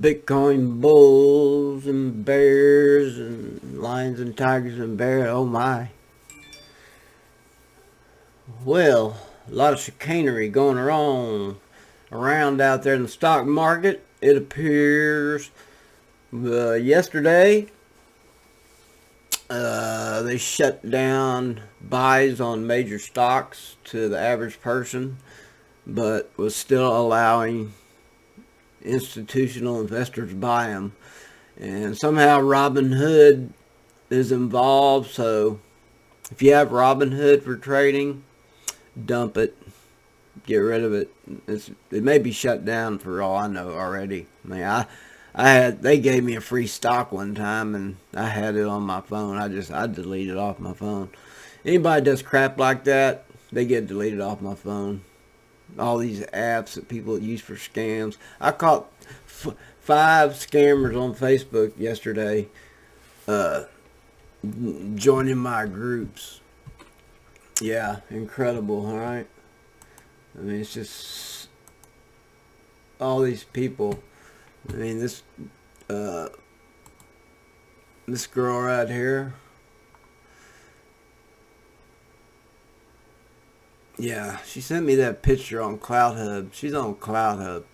Bitcoin bulls and bears and lions and tigers and bears. Oh my. Well, a lot of chicanery going around out there in the stock market. It appears yesterday they shut down buys on major stocks to the average person, but was still allowing institutional investors buy them. And somehow Robinhood is involved, so if you have Robinhood for trading, dump it, get rid of it. It may be shut down for all I know already. I mean, they gave me a free stock one time, and I had it on my phone. I deleted it off my phone. Anybody does crap like that, they get deleted off my phone. All these apps that people use for scams. I caught 5 scammers on Facebook yesterday joining my groups. Yeah, incredible, all right? I mean, it's just all these people. I mean, this girl right here. Yeah, she sent me that picture on CloudHub. She's on CloudHub.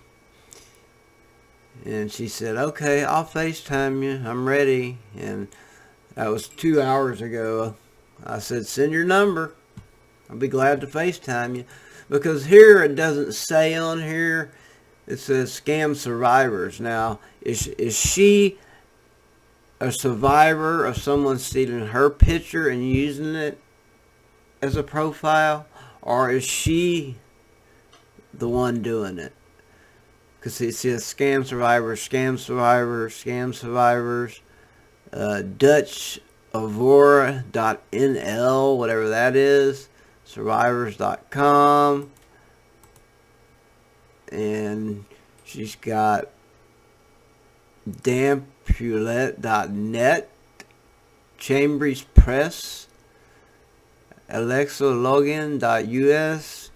And she said, okay, I'll FaceTime you. I'm ready. And that was 2 hours ago. I said, send your number. I'll be glad to FaceTime you. Because here it doesn't say on here. It says scam survivors. Now, is she a survivor of someone stealing her picture and using it as a profile? Or is she the one doing it? Because it says scam survivors, scam survivors, scam survivors. Dutch Avora.nl, whatever that is. Survivors.com. And she's got Dampulette.net. Chambers Press. alexologin.us,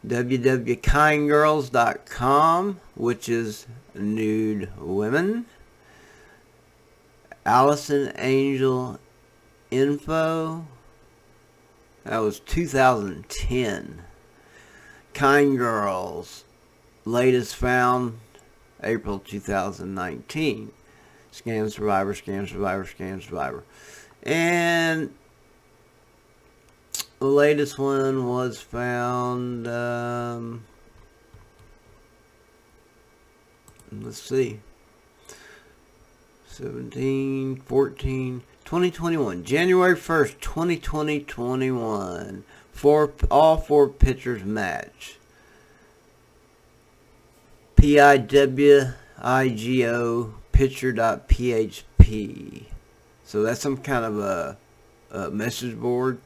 www.kindgirls.com, which is nude women, Allison Angel Info, that was 2010, Kind Girls, latest found April 2019, Scam Survivor, Scam Survivor, Scam Survivor, and the latest one was found, let's see, 2021, January 1st, 2021. All 4 pictures match. PIWIGO picture.php. So that's some kind of a message board.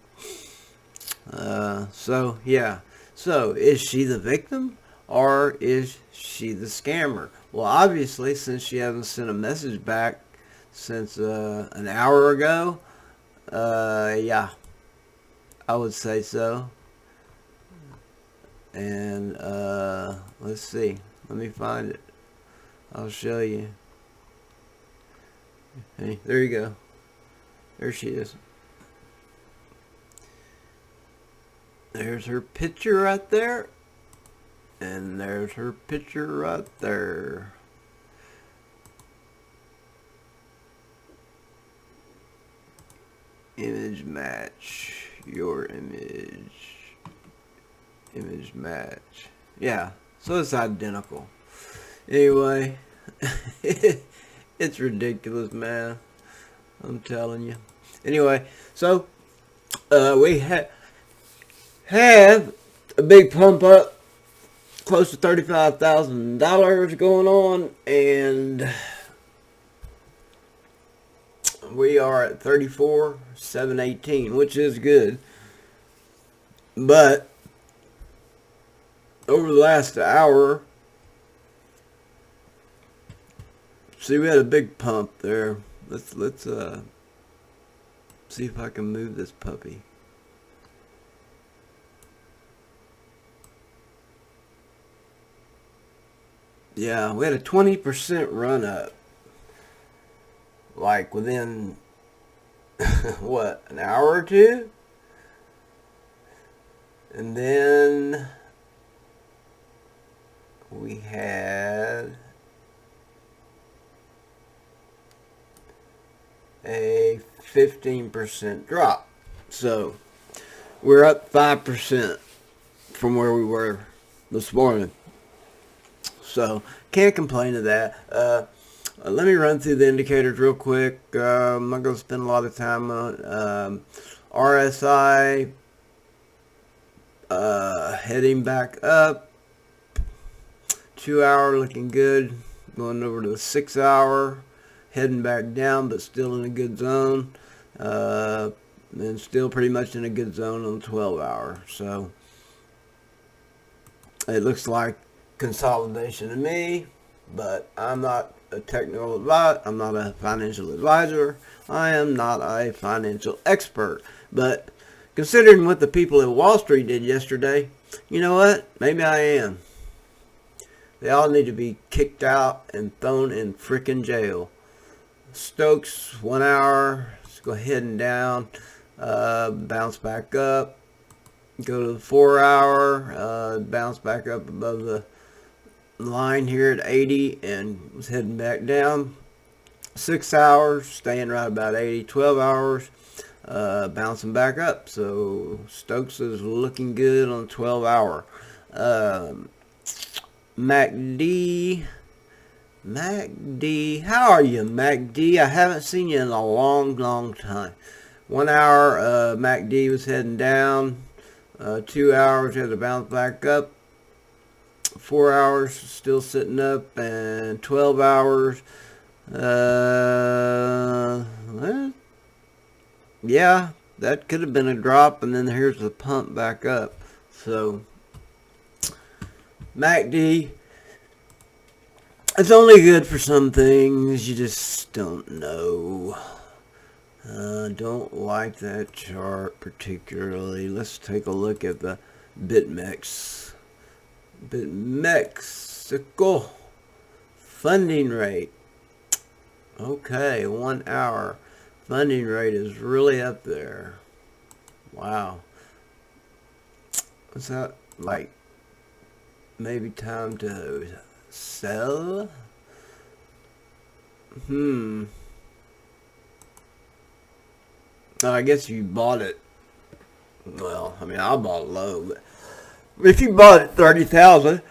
So yeah. So is she the victim or is she the scammer? Well, obviously, since she hasn't sent a message back since an hour ago, yeah, I would say so. And let's see. Let me find it. I'll show you. Hey, there you go. There she is. There's her picture right there. And there's her picture right there. Image match. Your image. Image match. Yeah. So it's identical. Anyway. It's ridiculous, man. I'm telling you. Anyway. So. We have a big pump up, close to $35,000 going on, and we are at 34,718, which is good. But over the last hour, see, we had a big pump there. Let's see if I can move this puppy. Yeah, we had a 20% run up. Like within, what, an hour or two? And then we had a 15% drop. So we're up 5% from where we were this morning. So can't complain to that. Let me run through the indicators real quick. I'm not going to spend a lot of time on it. RSI heading back up. 2 hour looking good. Going over to the 6 hour. Heading back down, but still in a good zone. And still pretty much in a good zone on the 12 hour. So it looks like consolidation to me, but I'm not a technical advisor. I'm not a financial advisor. I am not a financial expert. But considering what the people at Wall Street did yesterday, you know what? Maybe I am. They all need to be kicked out and thrown in frickin' jail. Stokes, 1 hour. Let's go ahead and down. Bounce back up. Go to the 4 hour. Bounce back up above the line here at 80 and was heading back down. 6 hours, staying right about 80. 12 hours, bouncing back up. So Stokes is looking good on 12 hour. MACD, how are you, MACD? I haven't seen you in a long time. 1 hour, MACD was heading down. 2 hours, had to bounce back up. 4 hours, still sitting up. And 12 hours, well, yeah, that could have been a drop. And then here's the pump back up. So MACD, it's only good for some things. You just don't know. Don't like that chart particularly. Let's take a look at the BitMEX. BitMexico funding rate. Okay, 1 hour. Funding rate is really up there. Wow. What's that like? Maybe time to sell? I guess you bought it. Well, I mean, I bought it low, but if you bought it 30,000,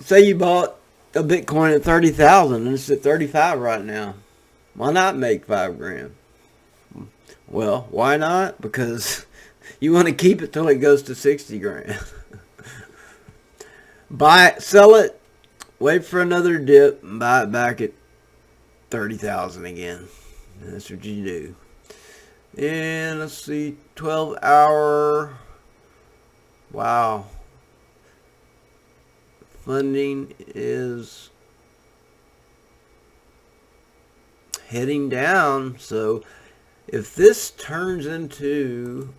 say you bought a Bitcoin at 30,000 and it's at 35 right now, why not make 5 grand? Well, why not? Because you want to keep it till it goes to 60 grand. Buy it, sell it, wait for another dip, and buy it back at 30,000 again. That's what you do. And let's see, 12 hour. Wow. Funding is heading down. So if this turns into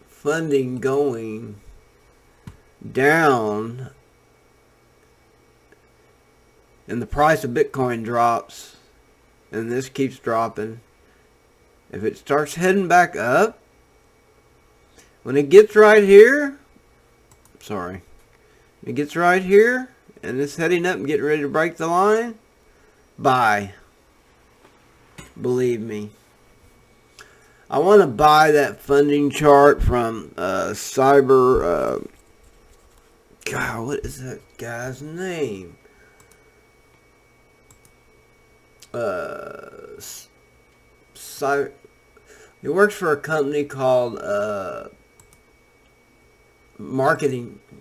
funding going down and the price of Bitcoin drops and this keeps dropping, if it starts heading back up, when it gets right here, it gets right here and it's heading up and getting ready to break the line, buy. Believe me. I want to buy that funding chart from Cyber. God, what is that guy's name? He works for a company called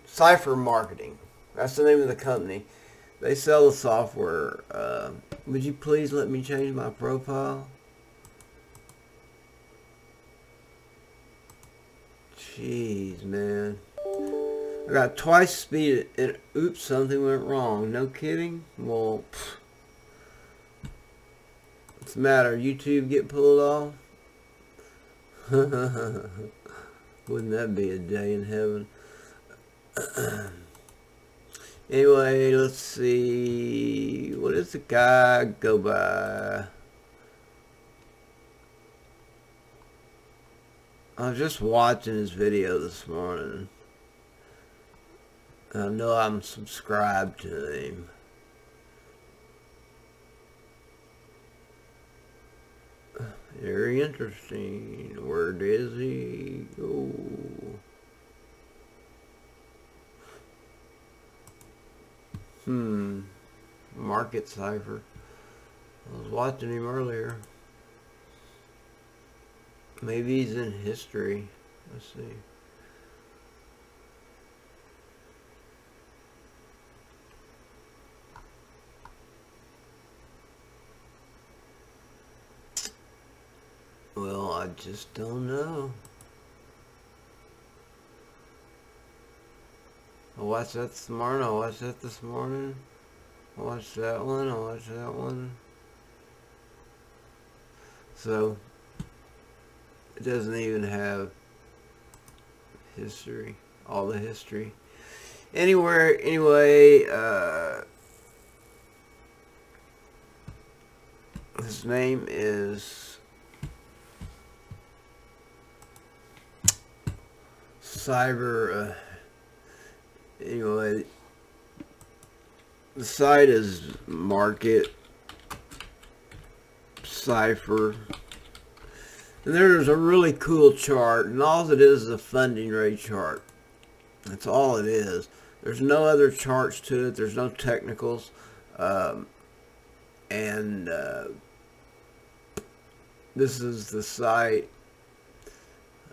Cypher Marketing. That's the name of the company. They sell the software. Would you please let me change my profile? Jeez, man. I got twice speed and oops, something went wrong. No kidding? Well, what's the matter? YouTube get pulled off? Wouldn't that be a day in heaven? Anyway, let's see. What does the guy go by? I was just watching his video this morning. I know I'm subscribed to him. Very interesting. Where does he go? Market Cipher. I was watching him earlier. Maybe he's in history. Let's see. Well, I just don't know. I watched that this morning. I watched that this morning. I watched that one. I watched that one. So, it doesn't even have history. All the history. Anyway, his name is Cyber. Anyway, the site is Market Cipher, and there's a really cool chart, and all it is a funding rate chart. That's all it is. There's no other charts to it. There's no technicals, and this is the site.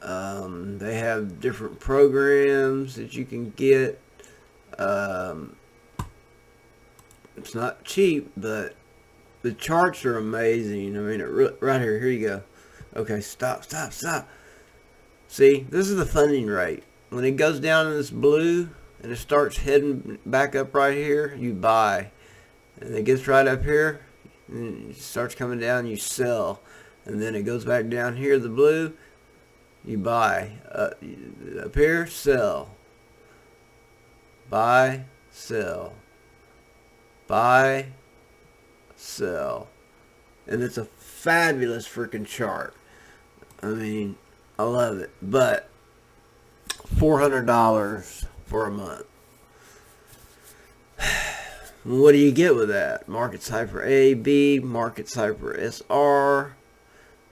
They have different programs that you can get. It's not cheap, but the charts are amazing. I mean, right here you go. Okay, stop. See, this is the funding rate. When it goes down in this blue and it starts heading back up right here, you buy. And it gets right up here and it starts coming down, you sell. And then it goes back down here, the blue, you buy. Up here, sell. Buy, sell. Buy, sell. And it's a fabulous freaking chart. I mean, I love it. But $400 for a month. What do you get with that? Market Cipher A, B, Market Cipher SR,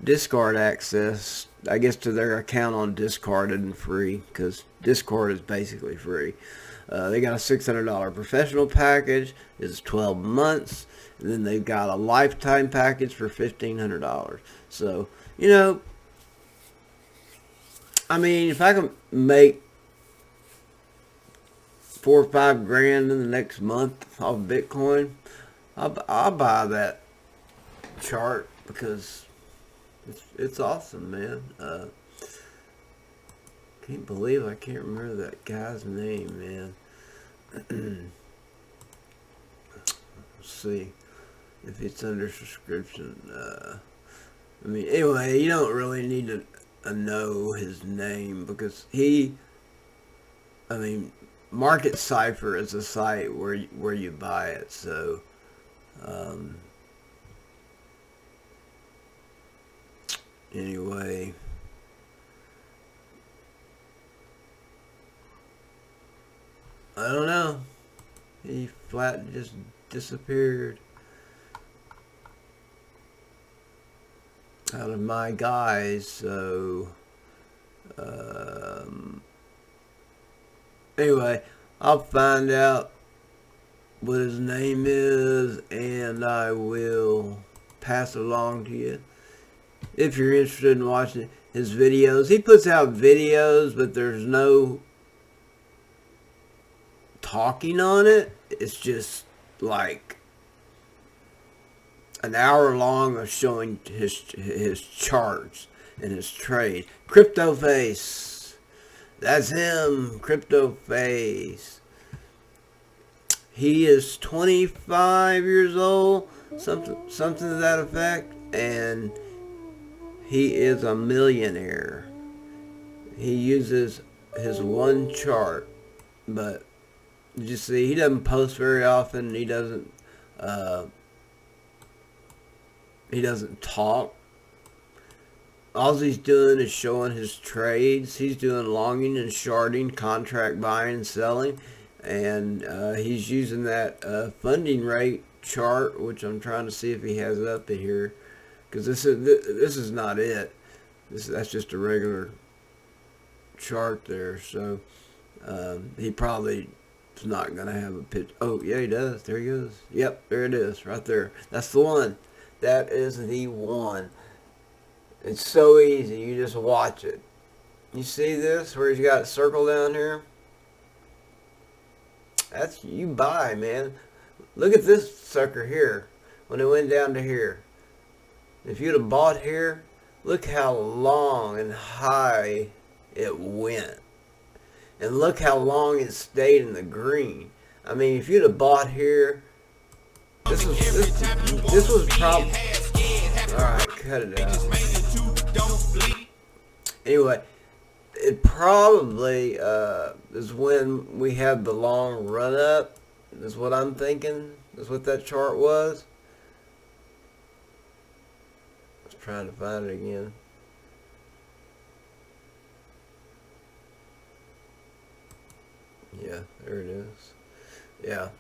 Discard access, I guess, to their account on Discard isn't free, because Discord is basically free. They got a $600 professional package. It's 12 months. And then they've got a lifetime package for $1,500. So, you know, I mean, if I can make $4 or $5 grand in the next month off Bitcoin, I'll buy that chart, because it's awesome, man. Can't believe I can't remember that guy's name, man. Let's see if it's under subscription. I mean, anyway, you don't really need to know his name, because I mean, Market Cipher is a site where you buy it. So, anyway. I don't know. He flat just disappeared out of my guys. So, anyway, I'll find out what his name is, and I will pass it along to you if you're interested in watching his videos. He puts out videos, but there's no talking on it. It's just like an hour long of showing his charts and his trade. Crypto Face, that's him. Crypto Face. He is 25 years old, something to that effect, and he is a millionaire. He uses his one chart, but you see, he doesn't post very often. He doesn't talk. All he's doing is showing his trades. He's doing longing and shorting, contract buying and selling, and he's using that funding rate chart, which I'm trying to see if he has it up in here, because this is not it. That's just a regular chart there. So he probably is not going to have a pitch. Oh yeah, he does. There he goes. Yep, there it is, right there. That's the one. That is the one. It's so easy. You just watch it. You see this where he's got a circle down here? That's, you buy, man. Look at this sucker here when it went down to here. If you'd have bought here, look how long and high it went. And look how long it stayed in the green. I mean, if you'd have bought here, this was probably... Alright, cut it out. Anyway, it probably is when we had the long run up. Is what I'm thinking. Is what that chart was. Let's try to find it again. Yeah, there it is. Yeah,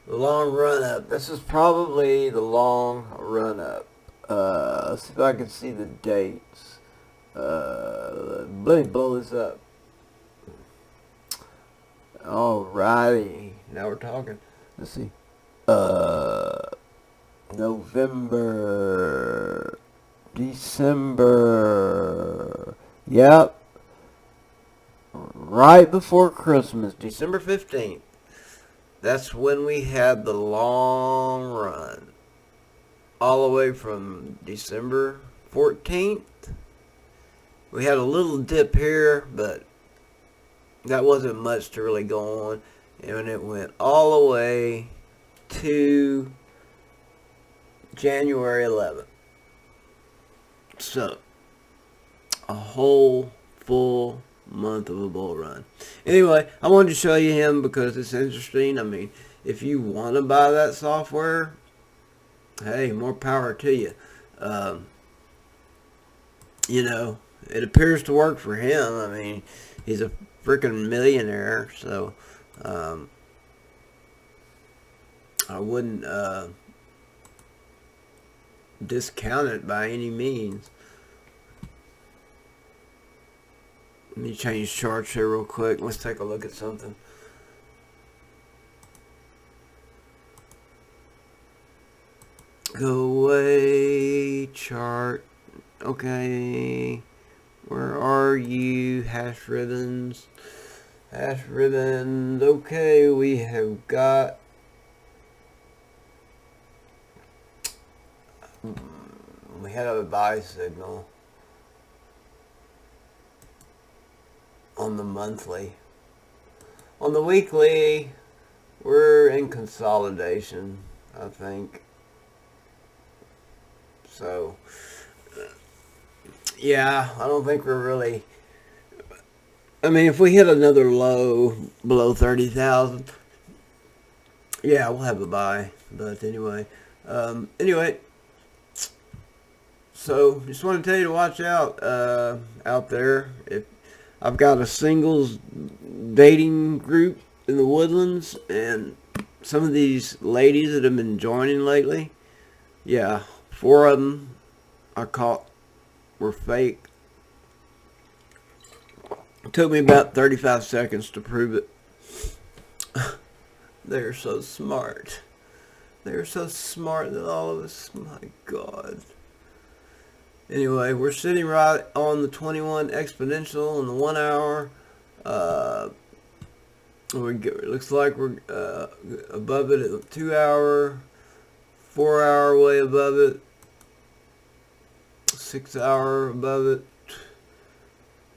the long run up. This is probably the long run up. Let's see if I can see the dates. Let me blow this up. Alrighty, now we're talking. Let's see. November, December. Yep. Right before Christmas, December 15th. That's when we had the long run. All the way from December 14th. We had a little dip here, but that wasn't much to really go on. And it went all the way to January 11th. So, a whole full month of a bull run. Anyway, I wanted to show you him because it's interesting. I mean, if you want to buy that software, hey, more power to you. You know, it appears to work for him. I mean, he's a freaking millionaire, so I wouldn't discount it by any means. Let me change charts here real quick. Let's take a look at something. Go away, chart. Okay. Where are you? Hash ribbons. Hash ribbons. Okay, we have got... we had a buy signal on the monthly. On the weekly, we're in consolidation, I think. So, yeah, I don't think we're really... I mean, if we hit another low below 30,000, yeah, we'll have a buy. But anyway, so just want to tell you to watch out there. If I've got a singles dating group in the Woodlands, and some of these ladies that have been joining lately, yeah, 4 of them I caught were fake. It took me about 35 seconds to prove it. They're so smart. They're so smart than all of us. My God. Anyway, we're sitting right on the 21 exponential in the 1 hour. It looks like we're above it at the 2 hour, 4 hour way above it, 6 hour above it,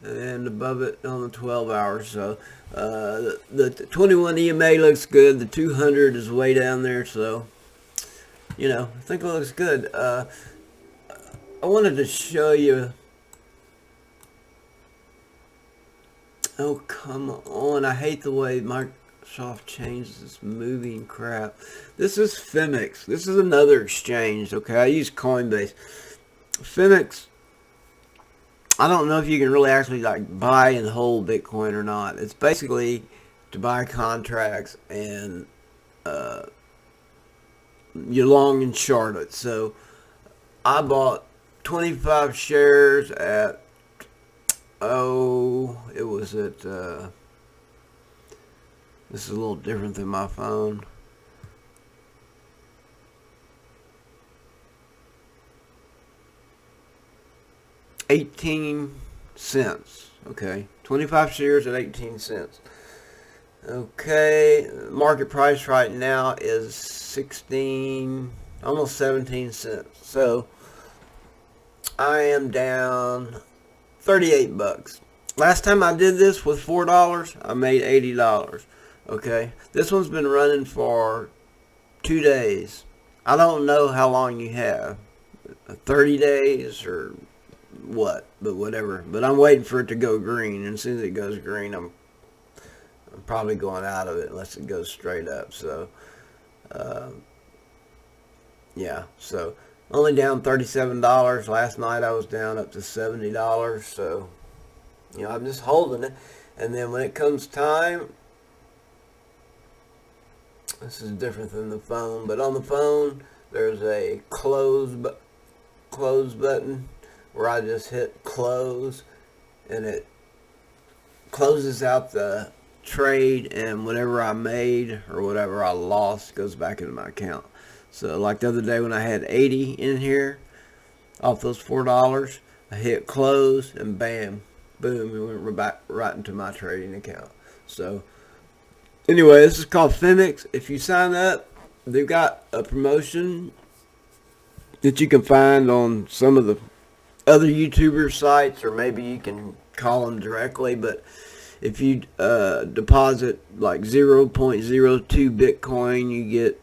and above it on the 12 hours. So the 21 EMA looks good. The 200 is way down there, so you know, I think it looks good. I wanted to show you. Oh, come on. I hate the way Microsoft changes this moving crap. This is Femix. This is another exchange, okay? I use Coinbase. Femix, I don't know if you can really actually like buy and hold Bitcoin or not. It's basically to buy contracts and you long and short it. So I bought 25 shares at, it was at, this is a little different than my phone. $0.18. Okay, 25 shares at 18 cents. Okay, market price right now is 16, almost 17 cents. So I am down 38 bucks. Last time I did this with $4, I made $80. Okay, this one's been running for 2 days. I don't know how long you have, 30 days or what, but whatever. But I'm waiting for it to go green, and as soon as it goes green, I'm probably going out of it unless it goes straight up. So yeah, so only down $37. Last night I was down up to $70. So you know, I'm just holding it, and then when it comes time, this is different than the phone, but on the phone there's a close button where I just hit close, and it closes out the trade, and whatever I made or whatever I lost goes back into my account. So like the other day when I had 80 in here off those $4, I hit close, and bam, boom, it went back right into my trading account. So anyway, this is called Femix. If you sign up, they've got a promotion that you can find on some of the other YouTuber sites, or maybe you can call them directly. But if you deposit like 0.02 Bitcoin, you get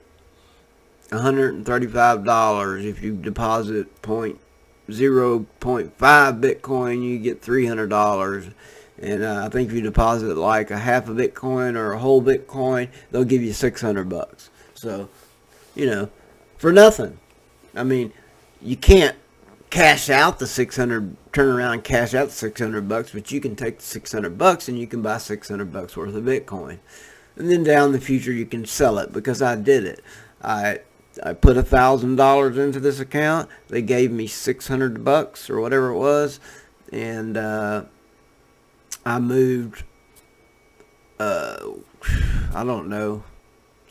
$135. If you deposit 0.5 Bitcoin, you get $300. And I think if you deposit like a half a Bitcoin or a whole Bitcoin, they'll give you $600. So, you know, for nothing. I mean, you can't cash out the 600, turn around and cash out the $600, but you can take the $600 and you can buy $600 worth of Bitcoin. And then down the future you can sell it, because I did it. I put $1,000 into this account. They gave me $600 or whatever it was, and I moved, I don't know,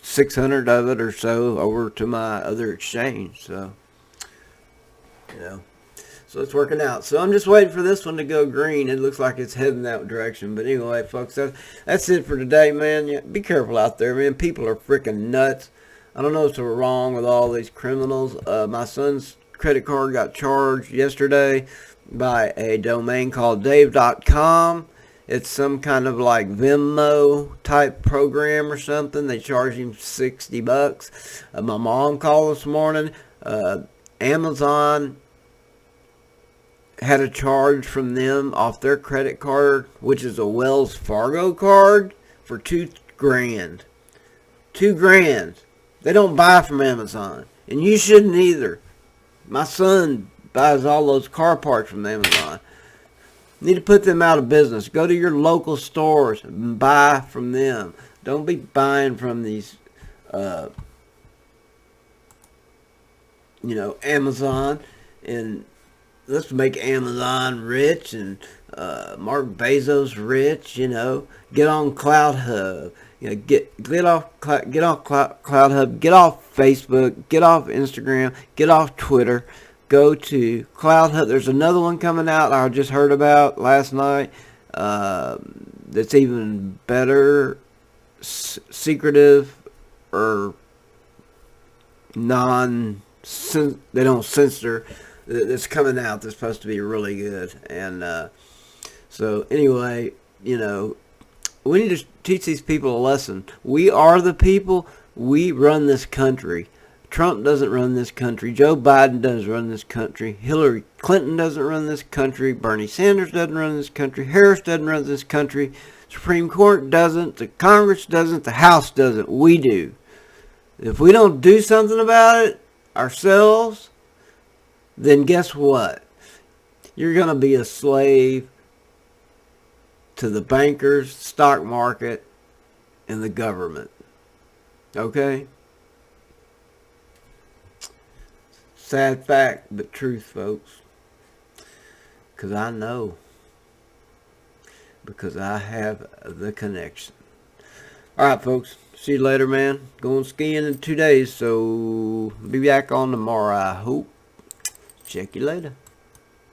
600 of it or so over to my other exchange. So, you know, so it's working out. So I'm just waiting for this one to go green. It looks like it's heading that direction. But anyway, folks, that's it for today, man. Yeah, be careful out there, man. People are freaking nuts. I don't know what's wrong with all these criminals. My son's credit card got charged yesterday by a domain called Dave.com. It's some kind of like Venmo type program or something. They charge him $60. My mom called this morning. Amazon had a charge from them off their credit card, which is a Wells Fargo card, for $2,000. $2,000. They don't buy from Amazon, and you shouldn't either. My son buys all those car parts from Amazon. You need to put them out of business. Go to your local stores and buy from them. Don't be buying from these, Amazon. And let's make Amazon rich and Mark Bezos rich. Get on Cloud Hub. Get off Cloud Hub. Get off Facebook. Get off Instagram. Get off Twitter. Go to Cloud Hub. There's another one coming out I just heard about last night. That's even better, secretive, or they don't censor. That's coming out. That's supposed to be really good. And so anyway, we need to teach these people a lesson. We are the people. We run this country. Trump doesn't run this country. Joe Biden doesn't run this country. Hillary Clinton doesn't run this country. Bernie Sanders doesn't run this country. Harris doesn't run this country. Supreme Court doesn't. The Congress doesn't. The House doesn't. We do. If we don't do something about it ourselves, then guess what? You're going to be a slave to the bankers, stock market, and the government. Okay? Sad fact, but truth, folks. Because I know. Because I have the connection. Alright, folks. See you later, man. Going skiing in 2 days, so be back on tomorrow, I hope. Check you later.